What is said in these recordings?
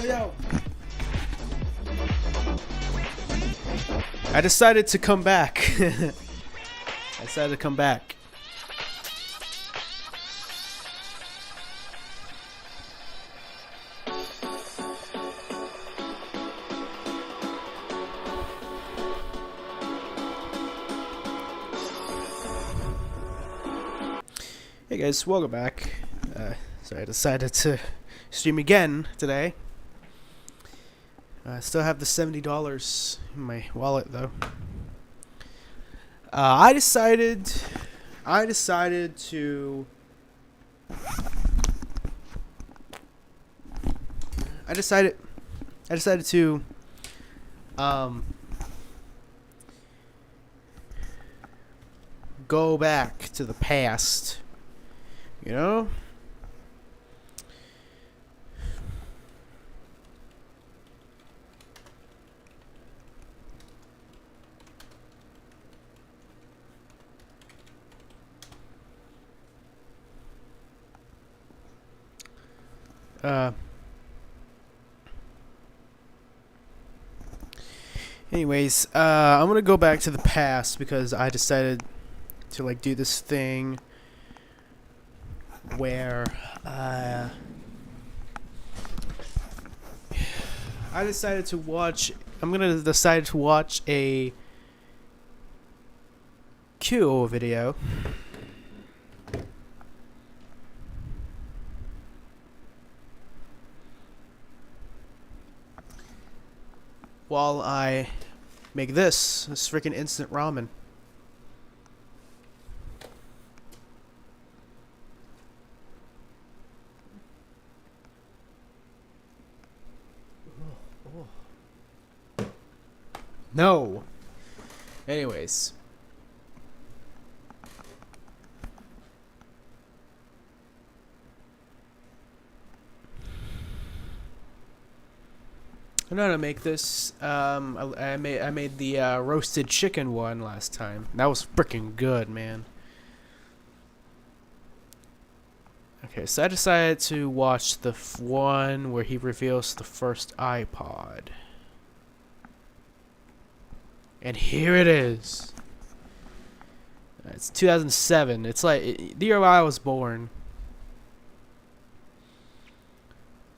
yo. I decided to come back. I decided to come back. Hey guys, welcome back. So I decided to stream again today. I still have the $70 in my wallet though. I decided to go back to the past. You know? Anyways, I'm gonna go back to the past because I decided to like do this thing where I decided to watch. I'm gonna decide to watch a QO video. While I make this freaking instant ramen. No. Anyways. I know how to make this. I made the roasted chicken one last time. That was freaking good, man. Okay, so I decided to watch the one where he reveals the first iPod. And here it is. It's 2007. It's like the year I was born.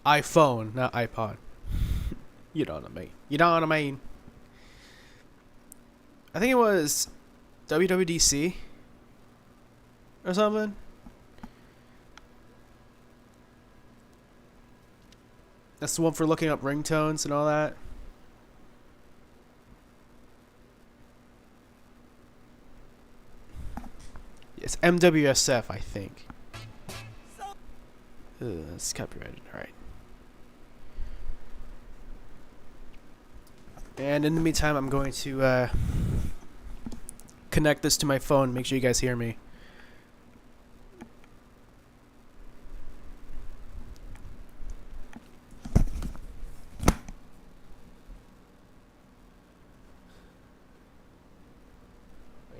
iPhone, not iPod. You know what I mean. You know what I mean. I think it was WWDC or something. That's the one for looking up ringtones and all that. It's MWSF, I think. It's copyrighted. Alright. And in the meantime, I'm going to connect this to my phone. Make sure you guys hear me. Oh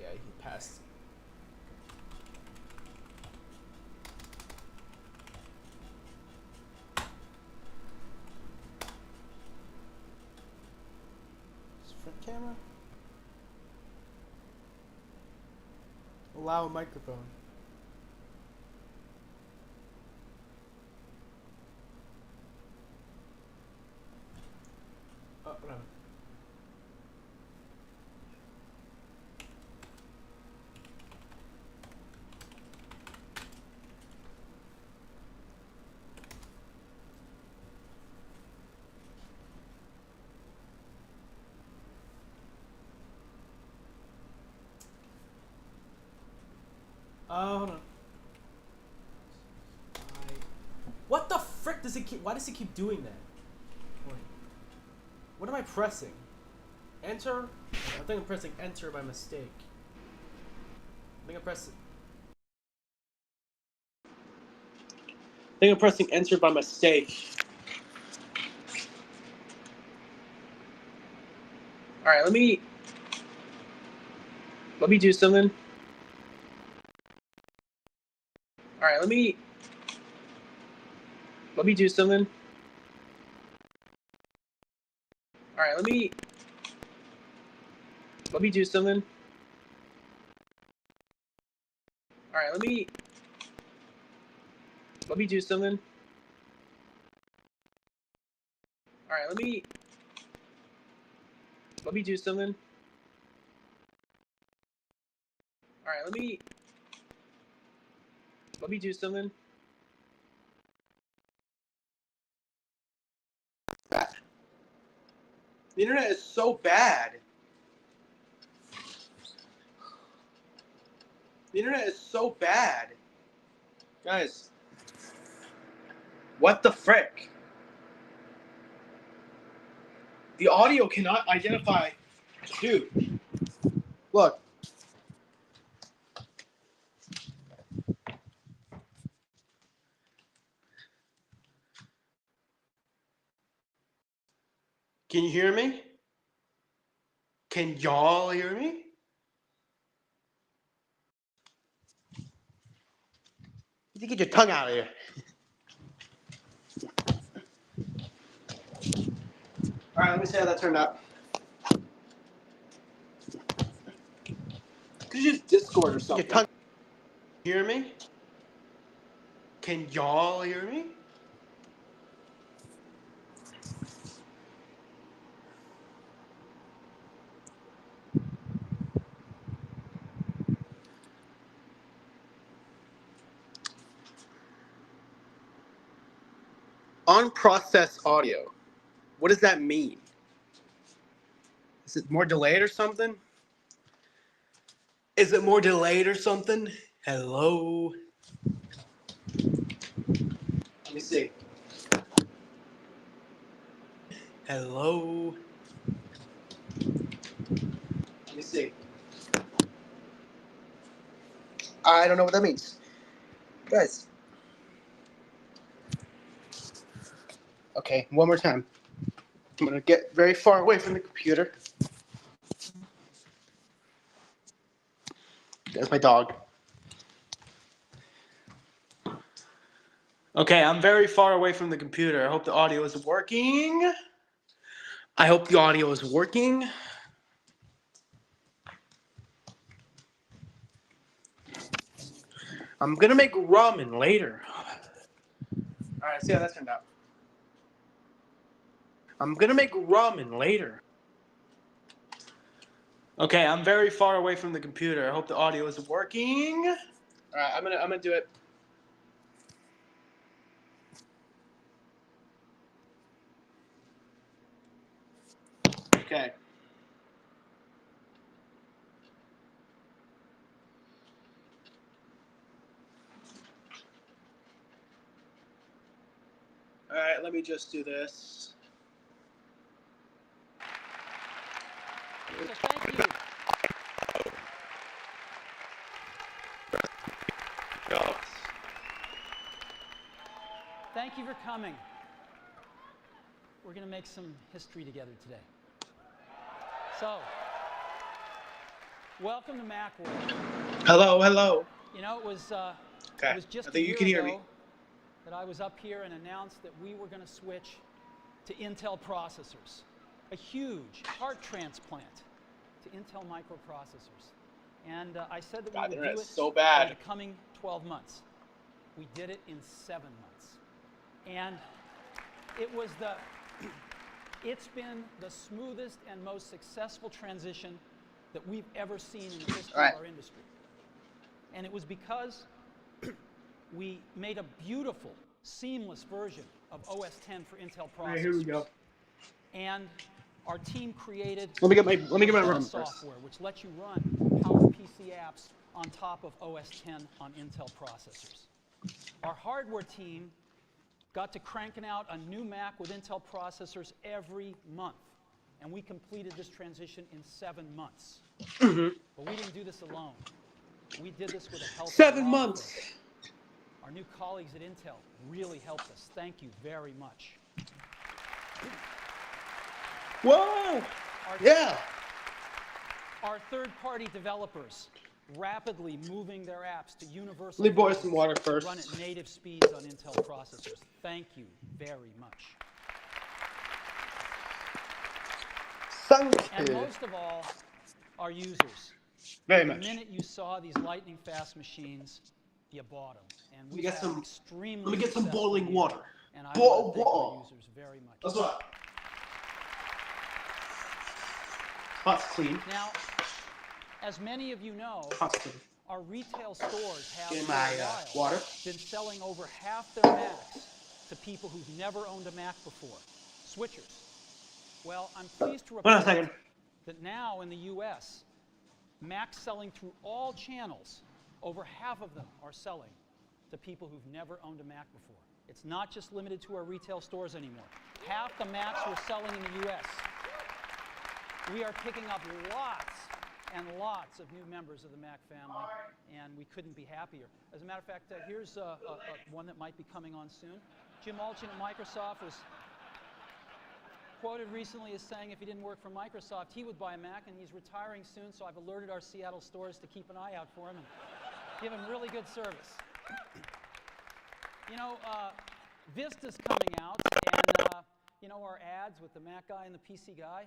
yeah, he passed. Front camera? Allow a microphone. Oh, no. Hold on. What the frick does it keep? Why does it keep doing that? Wait. What am I pressing? Enter? I think I'm pressing enter by mistake. I think I'm pressing enter by mistake. Alright, let me do something. Alright, let me do something. Alright, let me do something. Alright, let me do something. Alright, let me do something. Alright, let me do something. The internet is so bad. The internet is so bad. Guys, what the frick? The audio cannot identify. Dude, look. Can you hear me? Can y'all hear me? You get your tongue out of here. All right, let me see how that turned out. Could you use Discord or something? Your tongue. Hear me? Can y'all hear me? Unprocessed audio. What does that mean? Is it more delayed or something? Is it more delayed or something? Hello? Let me see. Hello? Let me see. I don't know what that means. Guys. Okay, one more time. I'm going to get very far away from the computer. There's my dog. Okay, I'm very far away from the computer. I hope the audio is working. I hope the audio is working. I'm going to make ramen later. All right, see how that turned out. I'm going to make ramen later. Okay, I'm very far away from the computer. I hope the audio is working. All right, I'm gonna do it. Okay. All right, let me just do this. So thank you. Thank you for coming. We're going to make some history together today. So, welcome to Macworld. Hello, hello. You know, it was just I think you can hear me. that I was up here and announced that we were going to switch to Intel processors. A huge heart transplant to Intel microprocessors. And I said that we would do it so bad. in the coming 12 months. We did it in 7 months. And it's been the smoothest and most successful transition that we've ever seen in the history of our industry. And it was because we made a beautiful, seamless version of OS X for Intel processors. Right, here we go. And our team created let me get my RAM software, which lets you run PowerPC apps on top of OS X on Intel processors. Our hardware team got to cranking out a new Mac with Intel processors every month. And we completed this transition in 7 months. Mm-hmm. But we didn't do this alone. We did this with the help of 7 months. Our new colleagues at Intel really helped us. Thank you very much. Whoa! Our third-party developers rapidly moving their apps to universal Let me boil some water first. Run at native speeds on Intel processors. Thank you very much. Thank And you. most of all, our users. Very The much. minute you saw these lightning fast machines, you bought them. And we get had some- an extremely let me get some successful boiling year, water. And I Bottled want to thank our water. users very much. That's what. Spot's clean. Now, as many of you know, Spot's clean. our retail stores have Get for my a while water. been selling over half their Macs to people who've never owned a Mac before, switchers. Well, I'm pleased to Hold on a report second. that now in the US, Macs selling through all channels, over half of them are selling to people who've never owned a Mac before. It's not just limited to our retail stores anymore. Half the Macs we're selling in the US. We are picking up lots and lots of new members of the Mac family, and we couldn't be happier. As a matter of fact, here's one that might be coming on soon. Jim Allchin at Microsoft was quoted recently as saying if he didn't work for Microsoft, he would buy a Mac, and he's retiring soon, so I've alerted our Seattle stores to keep an eye out for him and give him really good service. You know, Vista's coming out, and you know our ads with the Mac guy and the PC guy.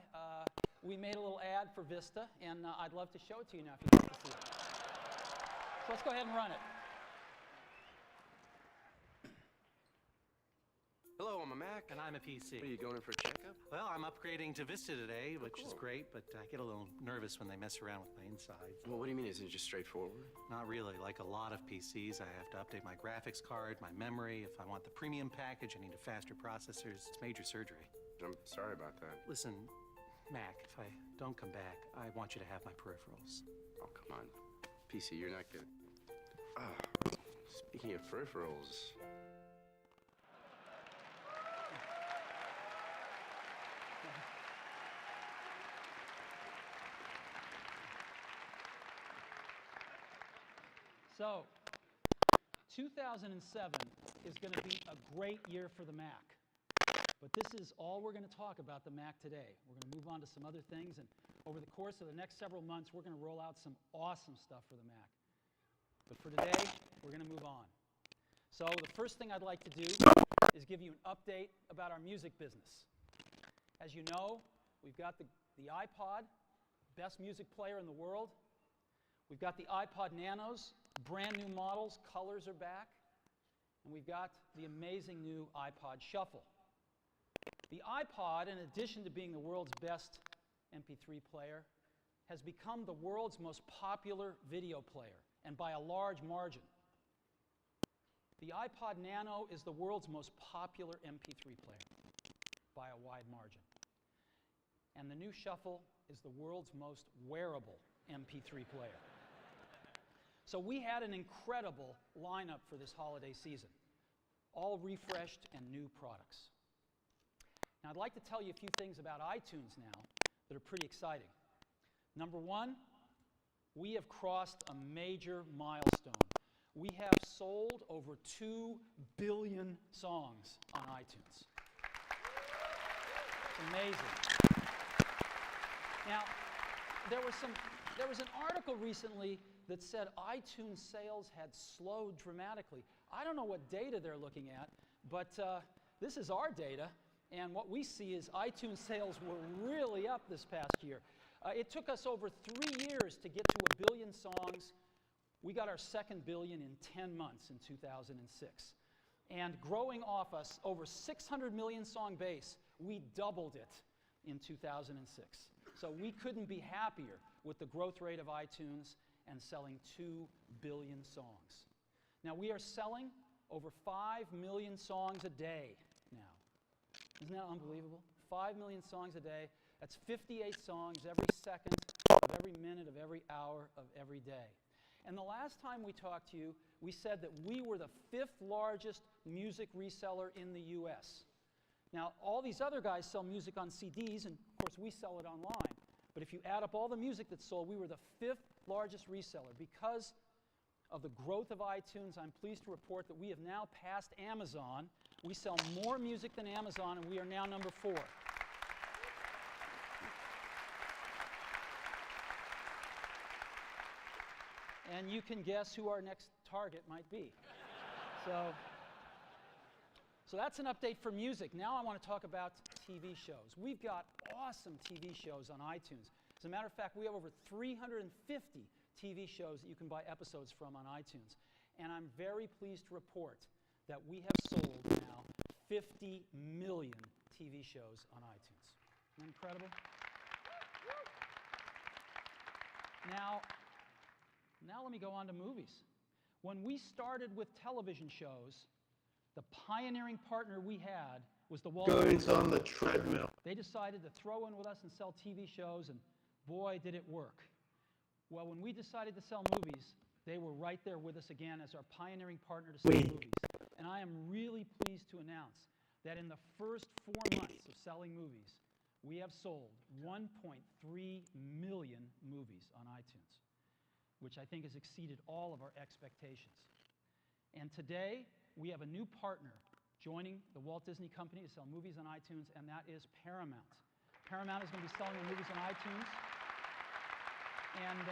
We made a little ad for Vista, and I'd love to show it to you now if you'd like to see it. So let's go ahead and run it. Hello, I'm a Mac. And I'm a PC. Are you going in for a checkup? Well, I'm upgrading to Vista today, which is great, but I get a little nervous when they mess around with my insides. Well, what do you mean? Is it just straightforward? Not really. Like a lot of PCs, I have to update my graphics card, my memory. If I want the premium package, I need a faster processors. It's major surgery. I'm sorry about that. Listen, Mac, if I don't come back, I want you to have my peripherals. Oh, come on. PC, you're not good. Speaking of peripherals... So, 2007 is going to be a great year for the Mac. But this is all we're going to talk about the Mac today. We're going to move on to some other things, and over the course of the next several months, we're going to roll out some awesome stuff for the Mac. But for today, we're going to move on. So the first thing I'd like to do is give you an update about our music business. As you know, we've got the iPod, best music player in the world. We've got the iPod Nanos, brand new models, colors are back. And we've got the amazing new iPod Shuffle. The iPod, in addition to being the world's best MP3 player, has become the world's most popular video player, and by a large margin. The iPod Nano is the world's most popular MP3 player, by a wide margin. And the new Shuffle is the world's most wearable MP3 player. So we had an incredible lineup for this holiday season, all refreshed and new products. Now, I'd like to tell you a few things about iTunes now that are pretty exciting. Number one, we have crossed a major milestone. We have sold over 2 billion songs on iTunes. It's amazing. Now, there was an article recently that said iTunes sales had slowed dramatically. I don't know what data they're looking at, but this is our data, and what we see is iTunes sales were really up this past year. It took us over 3 years to get to 1 billion songs. We got our second billion in 10 months in 2006. And growing off us over 600 million song base, we doubled it in 2006. So we couldn't be happier with the growth rate of iTunes and selling 2 billion songs. Now we are selling over 5 million songs a day now. Isn't that unbelievable? 5 million songs a day. That's 58 songs every second of every minute of every hour of every day. And the last time we talked to you, we said that we were the 5th largest music reseller in the US. Now, all these other guys sell music on CDs, and of course we sell it online. But if you add up all the music that's sold, we were the 5th largest reseller. Because of the growth of iTunes, I'm pleased to report that we have now passed Amazon. We sell more music than Amazon, and we are now number 4. And you can guess who our next target might be. So that's an update for music. Now I want to talk about TV shows. We've got awesome TV shows on iTunes. As a matter of fact, we have over 350 TV shows that you can buy episodes from on iTunes. And I'm very pleased to report that we have sold now 50 million TV shows on iTunes. Isn't that incredible? Now let me go on to movies. When we started with television shows, the pioneering partner we had was the Walt Disney Guys on the treadmill. They decided to throw in with us and sell TV shows, and boy, did it work. Well, when we decided to sell movies, they were right there with us again as our pioneering partner to sell movies. And I am really pleased to announce that in the first 4 months of selling movies, we have sold 1.3 million movies on iTunes, which I think has exceeded all of our expectations. And today, we have a new partner joining the Walt Disney Company to sell movies on iTunes, and that is Paramount. Paramount is going to be selling their movies on iTunes. And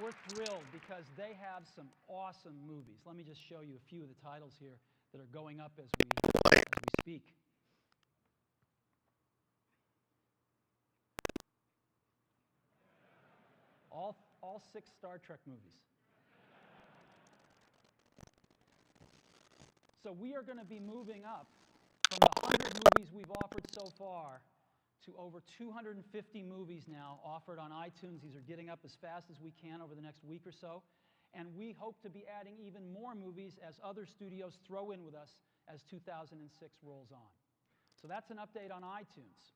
we're thrilled because they have some awesome movies. Let me just show you a few of the titles here that are going up as we speak. All 6 Star Trek movies. So we are going to be moving up from the 100 movies we've offered so far to over 250 movies now offered on iTunes. These are getting up as fast as we can over the next week or so. And we hope to be adding even more movies as other studios throw in with us as 2006 rolls on. So that's an update on iTunes.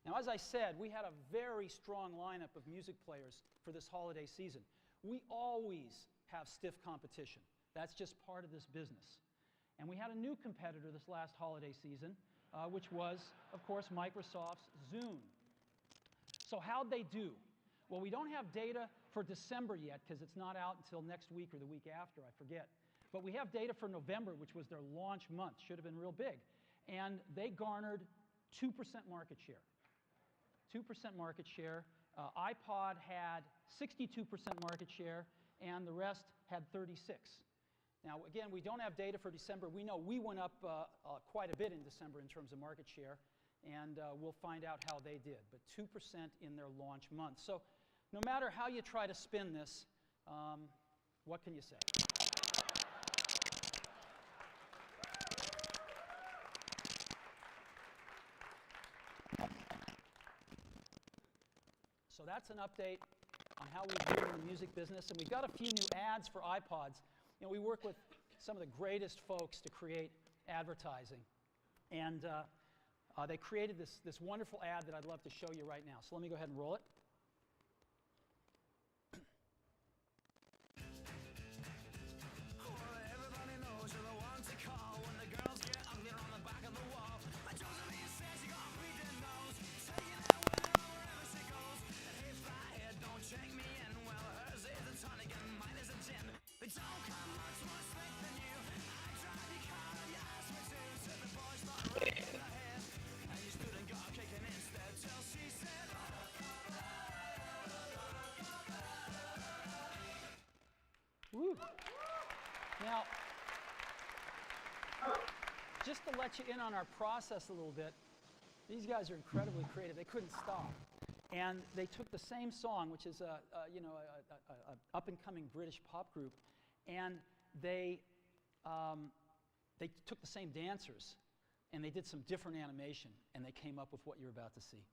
Now, as I said, we had a very strong lineup of music players for this holiday season. We always have stiff competition. That's just part of this business. And we had a new competitor this last holiday season, which was, of course, Microsoft's Zune. So how'd they do? Well, we don't have data for December yet because it's not out until next week or the week after, I forget. But we have data for November, which was their launch month. Should have been real big. And they garnered 2% market share. 2% market share. iPod had 62% market share, and the rest had 36. Now, again, we don't have data for December. We know we went up quite a bit in December in terms of market share, and we'll find out how they did. But 2% in their launch month. So no matter how you try to spin this, what can you say? So that's an update on how we do in the music business. And we've got a few new ads for iPods. You know, we work with some of the greatest folks to create advertising. And they created this wonderful ad that I'd love to show you right now. So let me go ahead and roll it. Woo. Now, just to let you in on our process a little bit, these guys are incredibly creative. They couldn't stop. And they took the same song, which is a up-and-coming British pop group, and they took the same dancers, and they did some different animation, and they came up with what you're about to see.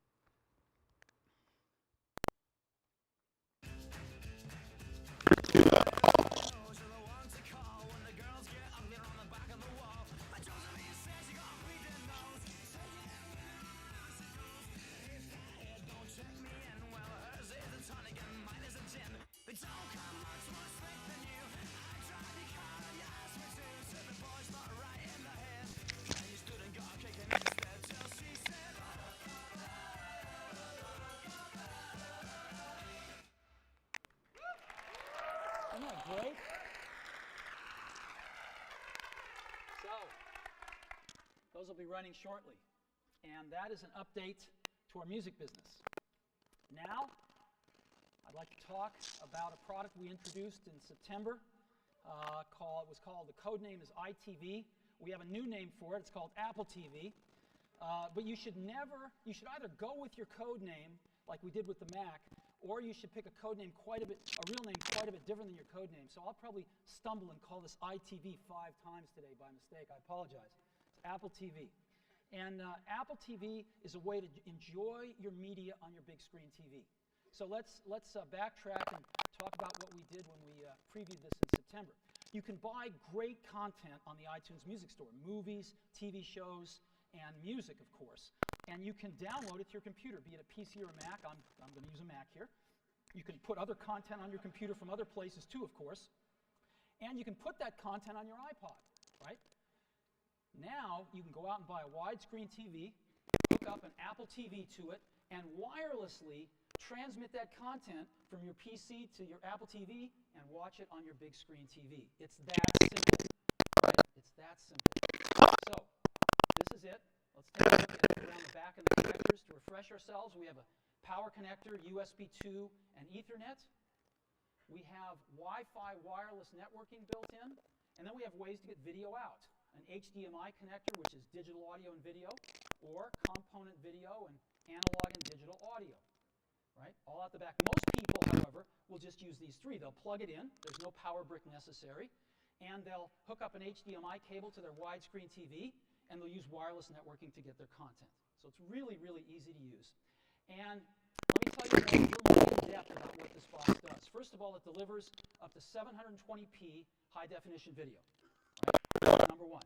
Isn't that great? So, those will be running shortly. And that is an update to our music business. Now, I'd like to talk about a product we introduced in September it was called, the code name is iTV. We have a new name for it. It's called Apple TV. But you should either go with your code name, like we did with the Mac, or you should pick a code name a real name quite a bit different than your code name. So I'll probably stumble and call this iTV 5 times today by mistake. I apologize. It's Apple TV. And Apple TV is a way to enjoy your media on your big screen TV. So let's backtrack and talk about what we did when we previewed this in September. You can buy great content on the iTunes Music Store, movies, TV shows, and music, of course. And you can download it to your computer, be it a PC or a Mac. I'm going to use a Mac here. You can put other content on your computer from other places too, of course. And you can put that content on your iPod, right? Now you can go out and buy a widescreen TV, hook up an Apple TV to it, and wirelessly transmit that content from your PC to your Apple TV and watch it on your big screen TV. It's that simple, right? It's that simple. So this is it. Let's take a look at around the back of the connectors to refresh ourselves. We have a power connector, USB 2, and Ethernet. We have Wi-Fi wireless networking built in, and then we have ways to get video out. An HDMI connector, which is digital audio and video, or component video and analog and digital audio, right? All out the back. Most people, however, will just use these three. They'll plug it in. There's no power brick necessary. And they'll hook up an HDMI cable to their widescreen TV, and they'll use wireless networking to get their content. So it's really, really easy to use. And let me tell you a little more in depth about what this box does. First of all, it delivers up to 720p high-definition video. Right? Number one.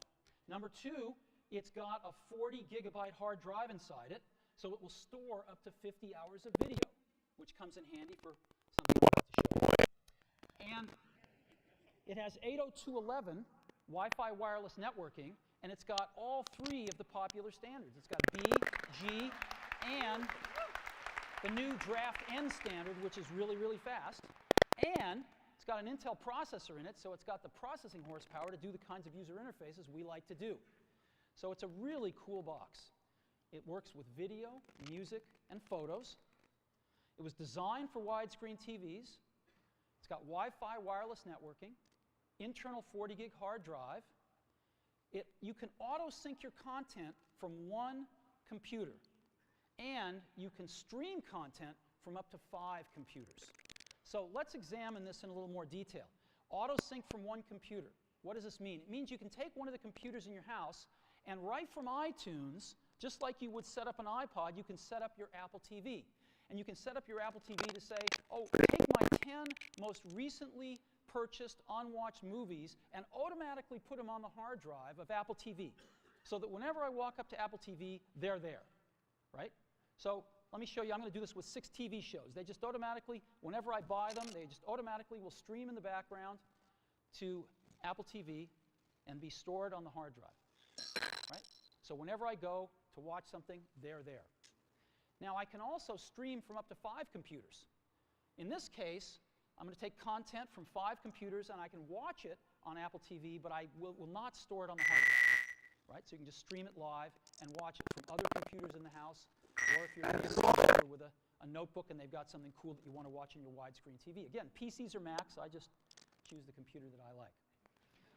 Number two, it's got a 40 gigabyte hard drive inside it, so it will store up to 50 hours of video, which comes in handy for something I'm about to show you. And it has 802.11 Wi-Fi wireless networking, and it's got all three of the popular standards. It's got B, G, and the new Draft N standard, which is really, really fast. And it's got an Intel processor in it, so it's got the processing horsepower to do the kinds of user interfaces we like to do. So it's a really cool box. It works with video, music, and photos. It was designed for widescreen TVs. It's got Wi-Fi wireless networking, internal 40 gig hard drive. You can auto-sync your content from one computer, and you can stream content from up to 5 computers. So let's examine this in a little more detail. Auto-sync from one computer. What does this mean? It means you can take one of the computers in your house, and right from iTunes, just like you would set up an iPod, you can set up your Apple TV. And you can set up your Apple TV to say, oh, take my 10 most recently purchased, unwatched movies and automatically put them on the hard drive of Apple TV so that whenever I walk up to Apple TV, they're there, right? So let me show you. I'm going to do this with 6 TV shows. They just automatically, whenever I buy them, they just automatically will stream in the background to Apple TV and be stored on the hard drive, right? So whenever I go to watch something, they're there. Now, I can also stream from up to 5 computers. In this case, I'm going to take content from 5 computers, and I can watch it on Apple TV, but I will not store it on the hard drive, right? So you can just stream it live and watch it from other computers in the house, or if you're with a notebook and they've got something cool that you want to watch on your widescreen TV. Again, PCs or Macs, I just choose the computer that I like.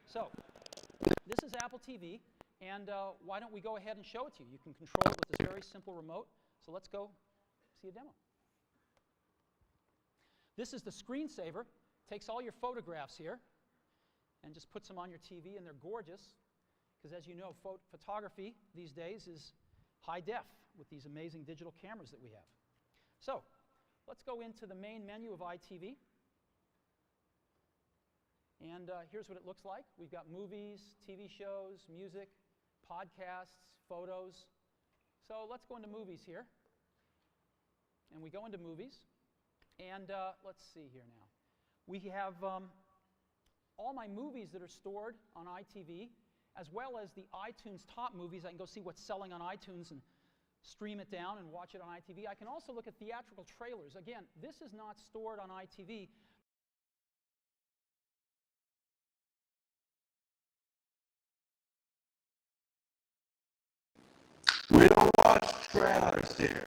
So this is Apple TV, and why don't we go ahead and show it to you? You can control it with this very simple remote. So let's go see a demo. This is the screensaver. Takes all your photographs here and just puts them on your TV, and they're gorgeous because, as you know, photography these days is high def with these amazing digital cameras that we have. So let's go into the main menu of iTV. And here's what it looks like. We've got movies, TV shows, music, podcasts, photos. So let's go into movies here. And we go into movies. And let's see here now. We have all my movies that are stored on iTV, as well as the iTunes top movies. I can go see what's selling on iTunes and stream it down and watch it on iTV. I can also look at theatrical trailers. Again, this is not stored on iTV. We don't watch trailers here.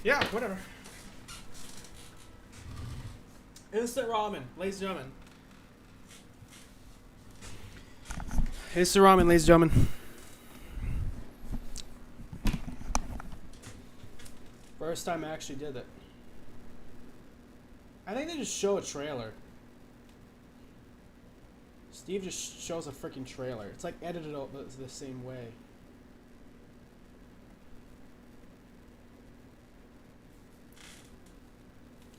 Yeah, whatever. Instant ramen, ladies and gentlemen. Instant ramen, ladies and gentlemen. First time I actually did it. I think they just show a trailer. Steve just shows a freaking trailer. It's like edited out the same way.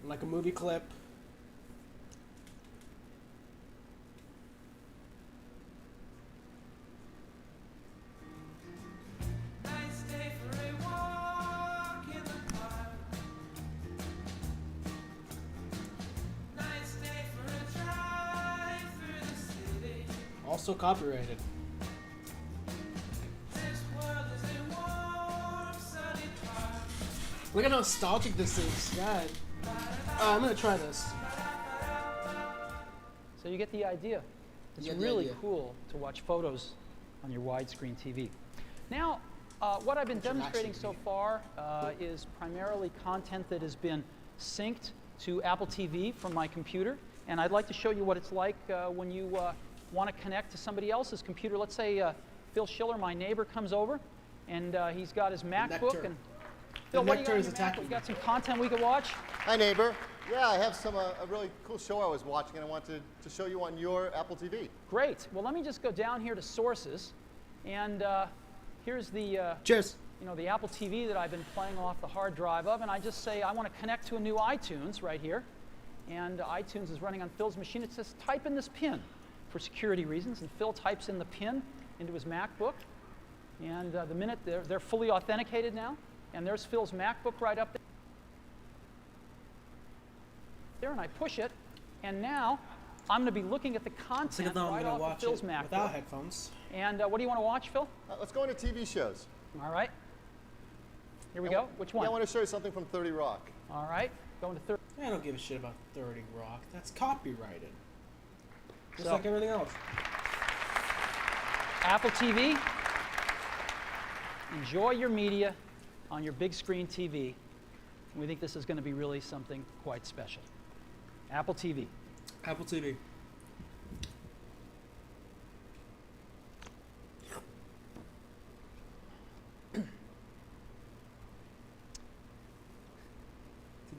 Like a movie clip. Also copyrighted. Look at how nostalgic this is. God. I'm gonna try this. So you get the idea. It's You get the really idea. cool to watch photos on your widescreen TV. Now, what I've been Which I'm demonstrating actually so far is primarily content that has been synced to Apple TV from my computer. And I'd like to show you what it's like when you want to connect to somebody else's computer. Let's say Phil Schiller, my neighbor, comes over, and he's got his MacBook. nectar. And Phil, what do you nectar got on is your attacking MacBook? You got me. some content we could watch? Hi, neighbor. Yeah, I have a really cool show I was watching, and I wanted to show you on your Apple TV. Great. Well, let me just go down here to Sources, and here's the Cheers. the Apple TV that I've been playing off the hard drive of, and I just say I want to connect to a new iTunes right here, and iTunes is running on Phil's machine. It says type in this PIN for security reasons, and Phil types in the PIN into his MacBook, and the minute they're fully authenticated now, and there's Phil's MacBook right up there, and I push it, and now I'm going to be looking at the So content now I'm right gonna off of watch Phil's it MacBook. without headphones. And what do you want to watch, Phil? Let's go into TV shows. All right. Here we go. Which one? Yeah, I want to show you something from 30 Rock. All right. Going to third. I don't give a shit about 30 Rock. That's copyrighted. Just So- like everything else. Apple TV. Enjoy your media on your big screen TV. We think this is going to be really something quite special. Apple TV. Apple TV.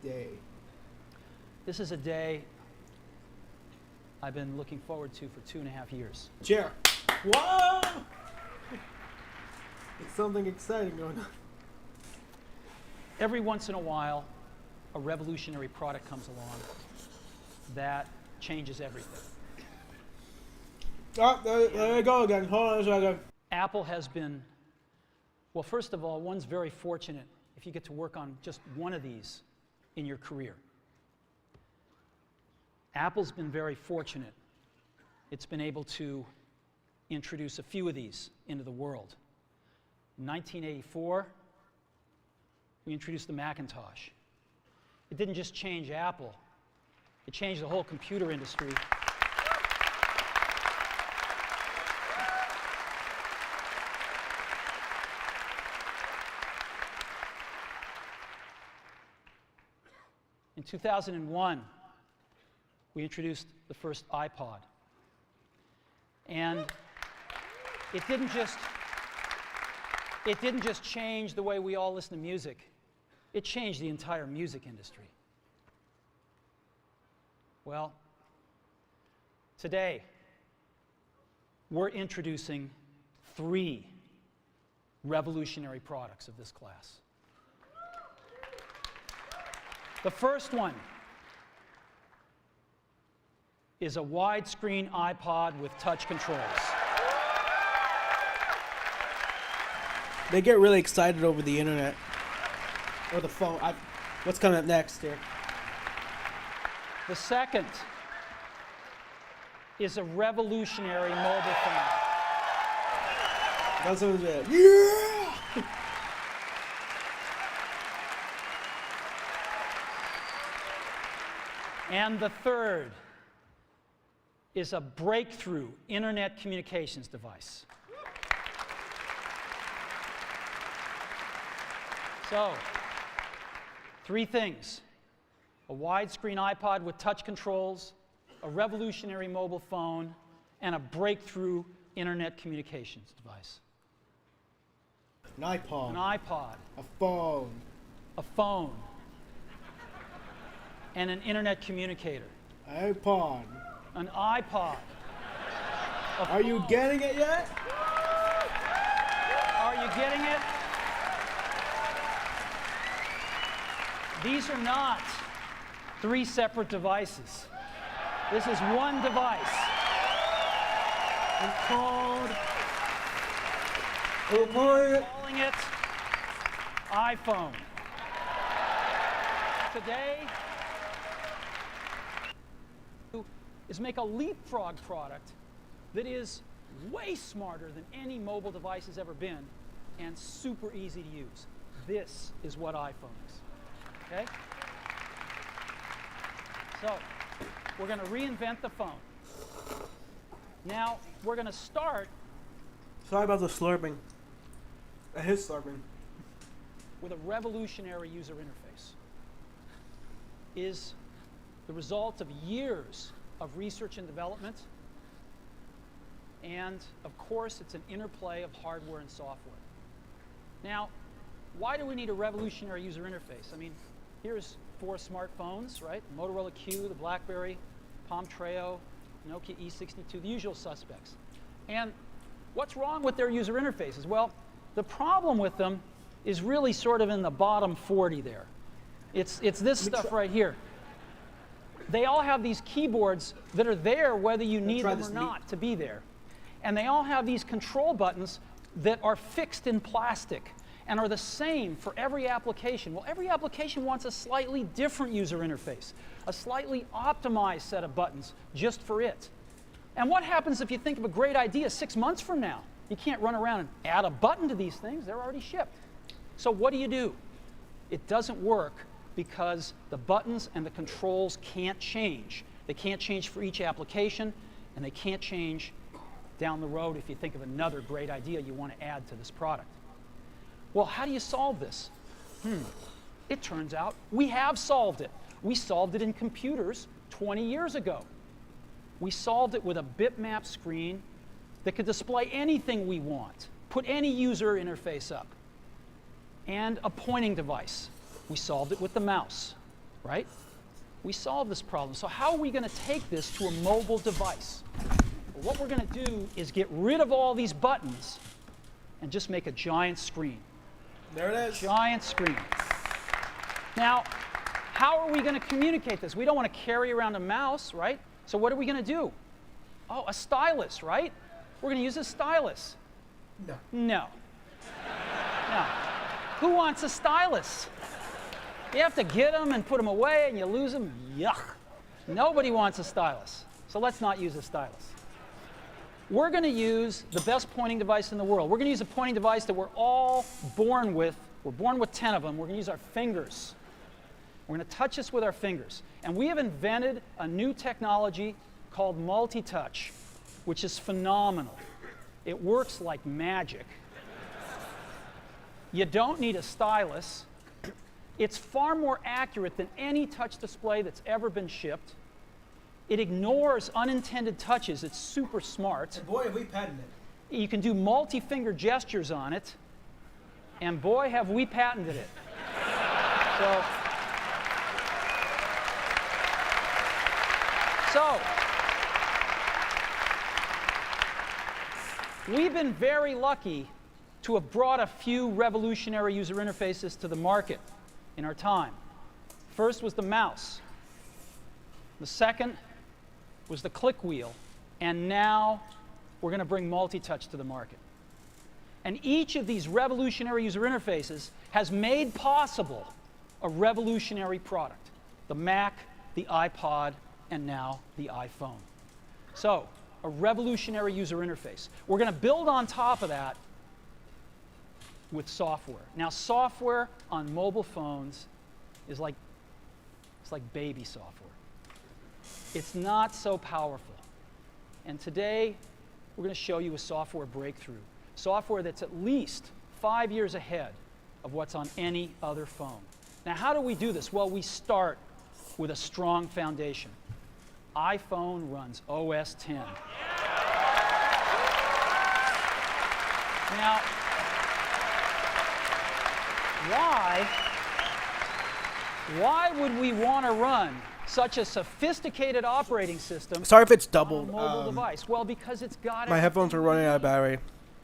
Today. This is a day I've been looking forward to for 2.5 years. Chair. Whoa! It's something exciting going on. Every once in a while, a revolutionary product comes along that changes everything. Oh, there you go again. Hold on a second. Apple has been, well, first of all, one's very fortunate if you get to work on just one of these in your career. Apple's been very fortunate. It's been able to introduce a few of these into the world. In 1984, we introduced the Macintosh. It didn't just change Apple, it changed the whole computer industry. In 2001, we introduced the first iPod. And it didn't just change the way we all listen to music. It changed the entire music industry. Well, today, we're introducing 3 revolutionary products of this class. The first one is a widescreen iPod with touch controls. They get really excited over the internet. Or the phone. What's coming up next here? The second is a revolutionary mobile phone. That's what it is. Yeah! And the third is a breakthrough internet communications device. So, Three things: a widescreen iPod with touch controls, a revolutionary mobile phone, and a breakthrough internet communications device. An iPod. An iPod, A phone. a phone, and an internet communicator. iPod. An iPod. Are you getting it yet? Are you getting it? These are not three separate devices. This is one device. It's called. We're calling it iPhone. Today is make a leapfrog product that is way smarter than any mobile device has ever been and super easy to use. This is what iPhone is. Okay? So, we're going to reinvent the phone. Now, we're going to start Sorry about the slurping. His slurping. with a revolutionary user interface. Is the result of years of research and development, and of course it's an interplay of hardware and software. Now, why do we need a revolutionary user interface? I mean, here's 4 smartphones, right? The Motorola Q, the BlackBerry, Palm Treo, Nokia E62, the usual suspects. And what's wrong with their user interfaces? Well, the problem with them is really sort of in the bottom 40 there. It's this stuff right here. They all have these keyboards that are there whether you need them or not to be there. And they all have these control buttons that are fixed in plastic and are the same for every application. Well, every application wants a slightly different user interface, a slightly optimized set of buttons just for it. And what happens if you think of a great idea 6 months from now? You can't run around and add a button to these things. They're already shipped. So what do? It doesn't work because the buttons and the controls can't change. They can't change for each application, and they can't change down the road if you think of another great idea you want to add to this product. Well, how do you solve this? It turns out we have solved it. We solved it in computers 20 years ago. We solved it with a bitmap screen that could display anything we want, put any user interface up, and a pointing device. We solved it with the mouse, right? We solved this problem. So how are we going to take this to a mobile device? Well, what we're going to do is get rid of all these buttons and just make a giant screen. There it is. Giant screen. Now, how are we going to communicate this? We don't want to carry around a mouse, right? So what are we going to do? Oh, a stylus, right? We're going to use a stylus. No. No. No. Who wants a stylus? You have to get them and put them away and you lose them. Yuck. Nobody wants a stylus. So let's not use a stylus. We're going to use the best pointing device in the world. We're going to use a pointing device that we're all born with. We're born with 10 of them. We're going to use our fingers. We're going to touch this with our fingers. And we have invented a new technology called multi-touch, which is phenomenal. It works like magic. You don't need a stylus. It's far more accurate than any touch display that's ever been shipped. It ignores unintended touches. It's super smart. And boy, have we patented it. You can do multi-finger gestures on it. And boy, have we patented it. So, we've been very lucky to have brought a few revolutionary user interfaces to the market in our time. First was the mouse. The second was the click wheel. And now we're going to bring multi-touch to the market. And each of these revolutionary user interfaces has made possible a revolutionary product. The Mac, the iPod, and now the iPhone. So, a revolutionary user interface. We're going to build on top of that with software. Now, software on mobile phones is like baby software. It's not so powerful. And today, we're going to show you a software breakthrough. Software that's at least 5 years ahead of what's on any other phone. Now, how do we do this? Well, we start with a strong foundation. iPhone runs OS 10. Now, why would we want to run such a sophisticated operating system Sorry if it's on a doubled. mobile device? Well, because it's got My headphones are running out of battery.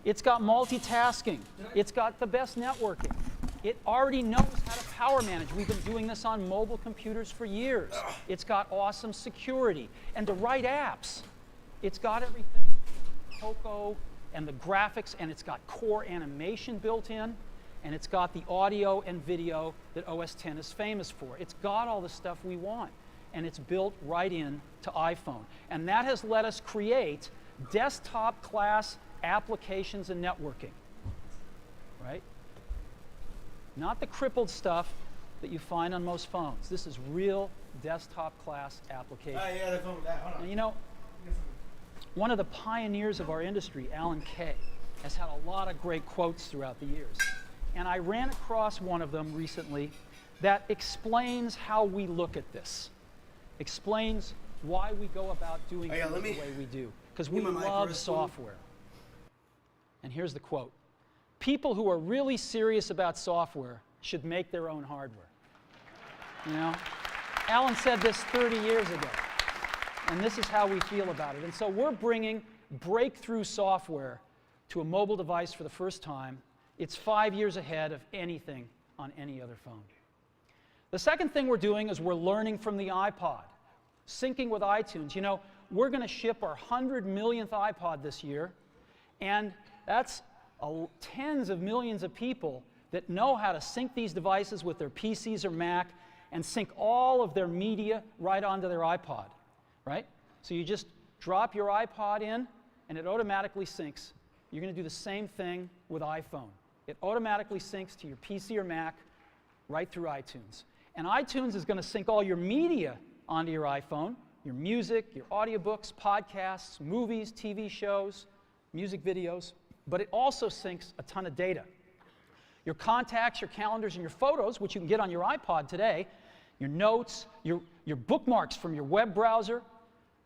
It's got multitasking. It's got the best networking. It already knows how to power manage. We've been doing this on mobile computers for years. It's got awesome security. And to write apps, it's got everything, Coco and the graphics, and it's got core animation built in, and it's got the audio and video that OS X is famous for. It's got all the stuff we want, and it's built right in to iPhone. And that has let us create desktop-class applications and networking, right? Not the crippled stuff that you find on most phones. This is real desktop-class application. And you know, one of the pioneers of our industry, Alan Kay, has had a lot of great quotes throughout the years. And I ran across one of them recently that explains how we look at this, explains why we go about doing things the way we do, because we love software. And here's the quote. People who are really serious about software should make their own hardware. You know? Alan said this 30 years ago, and this is how we feel about it. And so we're bringing breakthrough software to a mobile device for the first time. It's 5 years ahead of anything on any other phone. The second thing we're doing is we're learning from the iPod, syncing with iTunes. You know, we're going to ship our 100 millionth iPod this year, and that's tens of millions of people that know how to sync these devices with their PCs or Mac and sync all of their media right onto their iPod, right? So you just drop your iPod in, and it automatically syncs. You're going to do the same thing with iPhone. It automatically syncs to your PC or Mac right through iTunes. And iTunes is going to sync all your media onto your iPhone, your music, your audiobooks, podcasts, movies, TV shows, music videos, but it also syncs a ton of data. Your contacts, your calendars, and your photos, which you can get on your iPod today, your notes, your bookmarks from your web browser,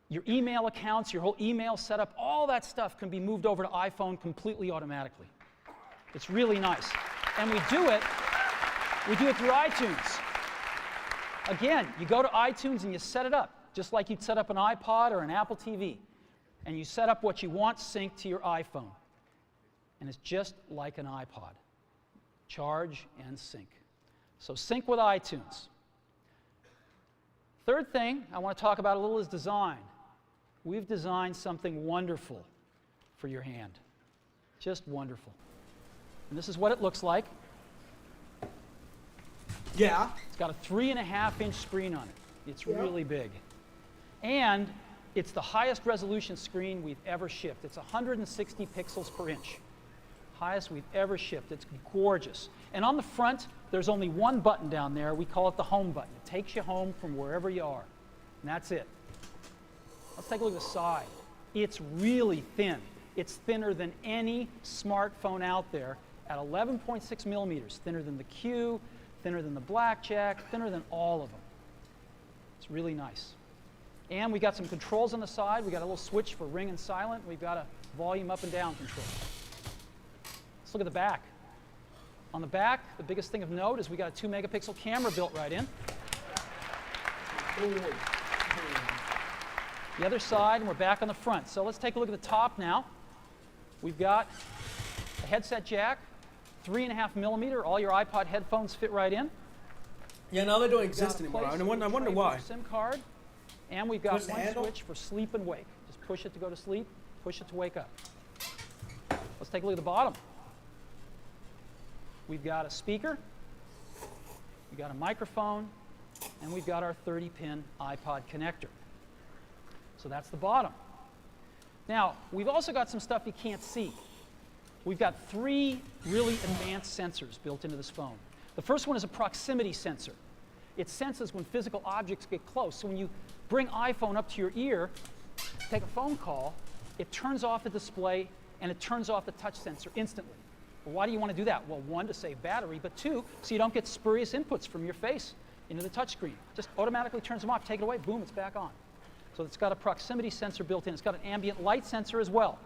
your email accounts, your whole email setup, all that stuff can be moved over to iPhone completely automatically. It's really nice. And we do it through iTunes. Again, you go to iTunes and you set it up, just like you'd set up an iPod or an Apple TV. And you set up what you want synced to your iPhone. And it's just like an iPod. Charge and sync. So sync with iTunes. Third thing I want to talk about a little is design. We've designed something wonderful for your hand. Just wonderful. And this is what it looks like. Yeah. It's got a 3.5-inch screen on it. It's really big. And it's the highest resolution screen we've ever shipped. It's 160 pixels per inch. Highest we've ever shipped. It's gorgeous. And on the front, there's only one button down there. We call it the home button. It takes you home from wherever you are. And that's it. Let's take a look at the side. It's really thin. It's thinner than any smartphone out there at 11.6 millimeters. Thinner than the Q, thinner than the Blackjack, thinner than all of them. It's really nice. And we got some controls on the side. We got a little switch for ring and silent. We've got a volume up and down control. Let's look at the back. On the back, the biggest thing of note is we got a 2-megapixel camera built right in. The other side, and we're back on the front. So let's take a look at the top now. We've got a headset jack, 3.5 millimeter. All your iPod headphones fit right in. Yeah, now they don't exist anymore. I wonder why. SIM card, and we've got Push the one handle? switch for sleep and wake. Just push it to go to sleep, push it to wake up. Let's take a look at the bottom. We've got a speaker, we've got a microphone, and we've got our 30-pin iPod connector. So that's the bottom. Now, we've also got some stuff you can't see. We've got 3 really advanced sensors built into this phone. The first one is a proximity sensor. It senses when physical objects get close. So when you bring iPhone up to your ear, take a phone call, it turns off the display and it turns off the touch sensor instantly. Well, why do you want to do that? Well, one, to save battery, but two, so you don't get spurious inputs from your face into the touchscreen. Just automatically turns them off, take it away, boom, it's back on. So it's got a proximity sensor built in. It's got an ambient light sensor as well.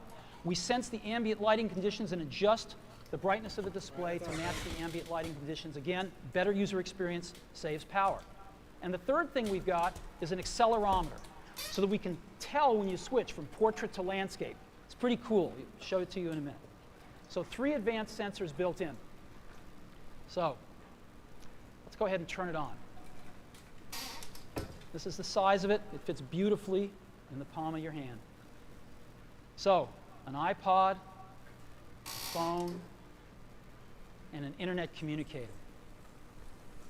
We sense the ambient lighting conditions and adjust the brightness of the display to match the ambient lighting conditions. Again, better user experience, saves power. And the third thing we've got is an accelerometer, so that we can tell when you switch from portrait to landscape. It's pretty cool. I'll show it to you in a minute. So 3 advanced sensors built in. So let's go ahead and turn it on. This is the size of it. It fits beautifully in the palm of your hand. So an iPod, phone, and an internet communicator.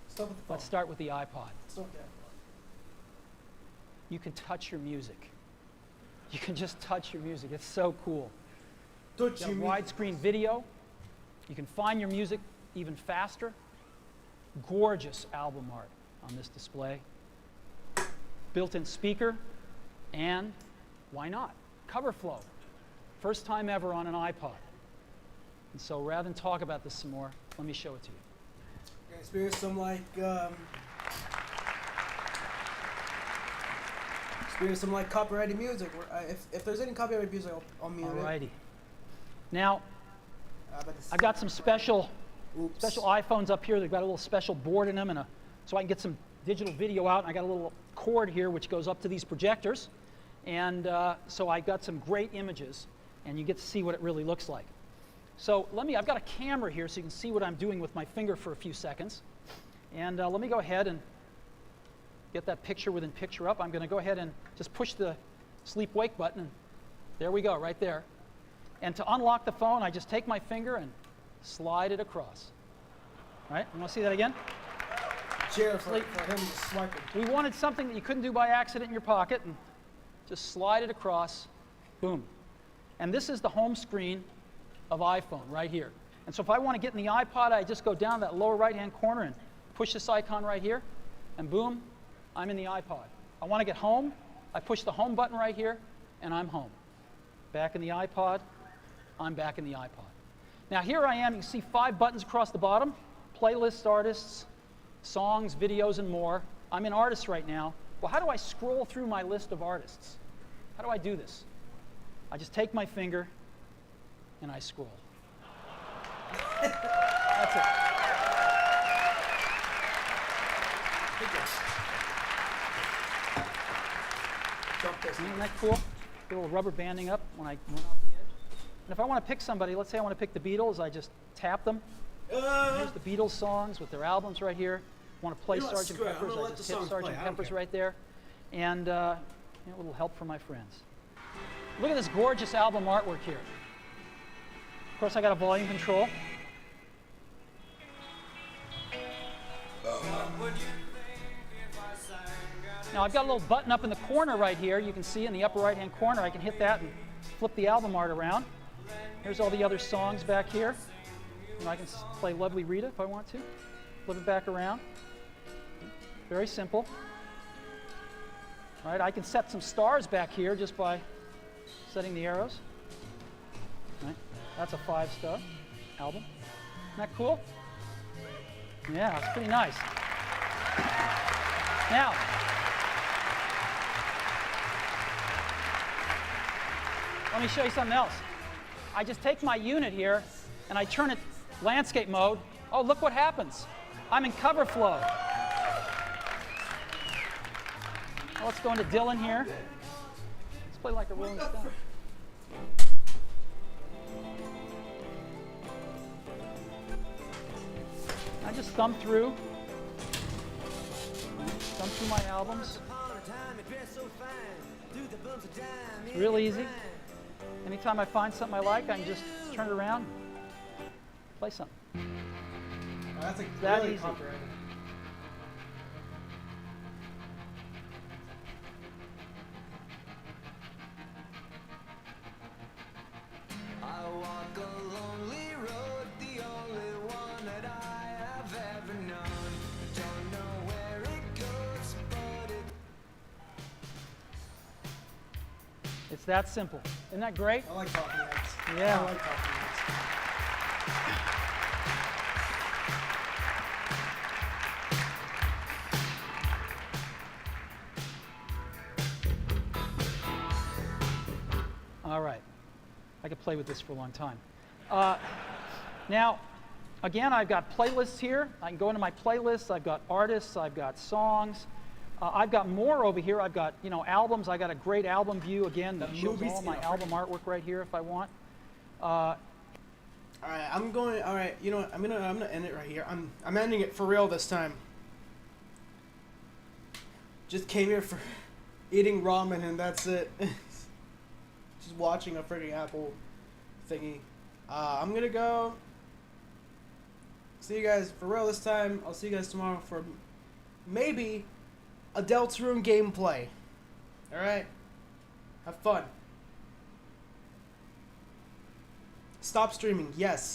Start with the phone. Let's start with the iPod. Start with that. You can touch your music. You can just touch your music. It's so cool. Touch You your have widescreen video. You can find your music even faster. Gorgeous album art on this display. Built-in speaker, and why not? Cover flow. First time ever on an iPod. And so rather than talk about this some more, let me show it to you. Yeah, experience some copyrighted music. If there's any copyrighted music, I'll mute it. Alrighty. Now, But I've got some special Oops. iPhones up here. They've got a little special board in them, and so I can get some digital video out. And I got a little cord here which goes up to these projectors, and so I got some great images, and you get to see what it really looks like. So I've got a camera here so you can see what I'm doing with my finger for a few seconds, and let me go ahead and get that picture within picture up. I'm going to go ahead and just push the sleep-wake button, and there we go, right there. And to unlock the phone, I just take my finger and slide it across. All right, you want to see that again? Cheer for him swiping. We wanted something that you couldn't do by accident in your pocket, and just slide it across, boom. And this is the home screen of iPhone right here. And so if I want to get in the iPod, I just go down that lower right-hand corner and push this icon right here, and boom, I'm in the iPod. I want to get home, I push the home button right here, and I'm home. Back in the iPod, I'm back in the iPod. Now here I am, you can see 5 buttons across the bottom, playlists, artists, songs, videos, and more. I'm in artists right now. Well, how do I scroll through my list of artists? How do I do this? I just take my finger and I scroll. That's it. Jump this. Isn't that cool? A little rubber banding up when I went off the edge. And if I want to pick somebody, let's say I want to pick the Beatles, I just tap them. Here's the Beatles songs with their albums right here. Want to play You know what, Sgt. screw it. I'm Pepper's, gonna I let just the hit songs play. Sgt. I don't Pepper's care. right there. And a little help from my friends. Look at this gorgeous album artwork here. Of course, I got a volume control. Now I've got a little button up in the corner right here. You can see in the upper right-hand corner. I can hit that and flip the album art around. Here's all the other songs back here. And I can play Lovely Rita if I want to. Flip it back around. Very simple. All right, I can set some stars back here just by setting the arrows. All right, that's a 5-star album. Isn't that cool? Yeah, it's pretty nice. Now, let me show you something else. I just take my unit here and I turn it landscape mode. Oh, look what happens. I'm in cover flow. Well, let's go into Dylan here. Let's play like a Rolling Stone. I just thumb through my albums. It's real easy. Anytime I find something I like, I can just turn it around, play something. That's That really easy. copyrighted. I walk a lonely road, the only one that I have ever known. Don't know where it goes, but It's that simple. Isn't that great? I like talking heads. Yeah. I like talking heads. play with this for a long time. Now, again, I've got playlists here. I can go into my playlists. I've got artists. I've got songs. I've got more over here. I've got, you know, albums. I got a great album view again that shows movies all my in a album artwork right here if I want. All right, I'm going. All right, you know what? I'm gonna end it right here. I'm ending it for real this time. Just came here for eating ramen and that's it. Just watching a freaking Apple thingy. I'm gonna go. See you guys for real this time. I'll see you guys tomorrow for maybe a Deltarune gameplay. All right. Have fun. Stop streaming. Yes.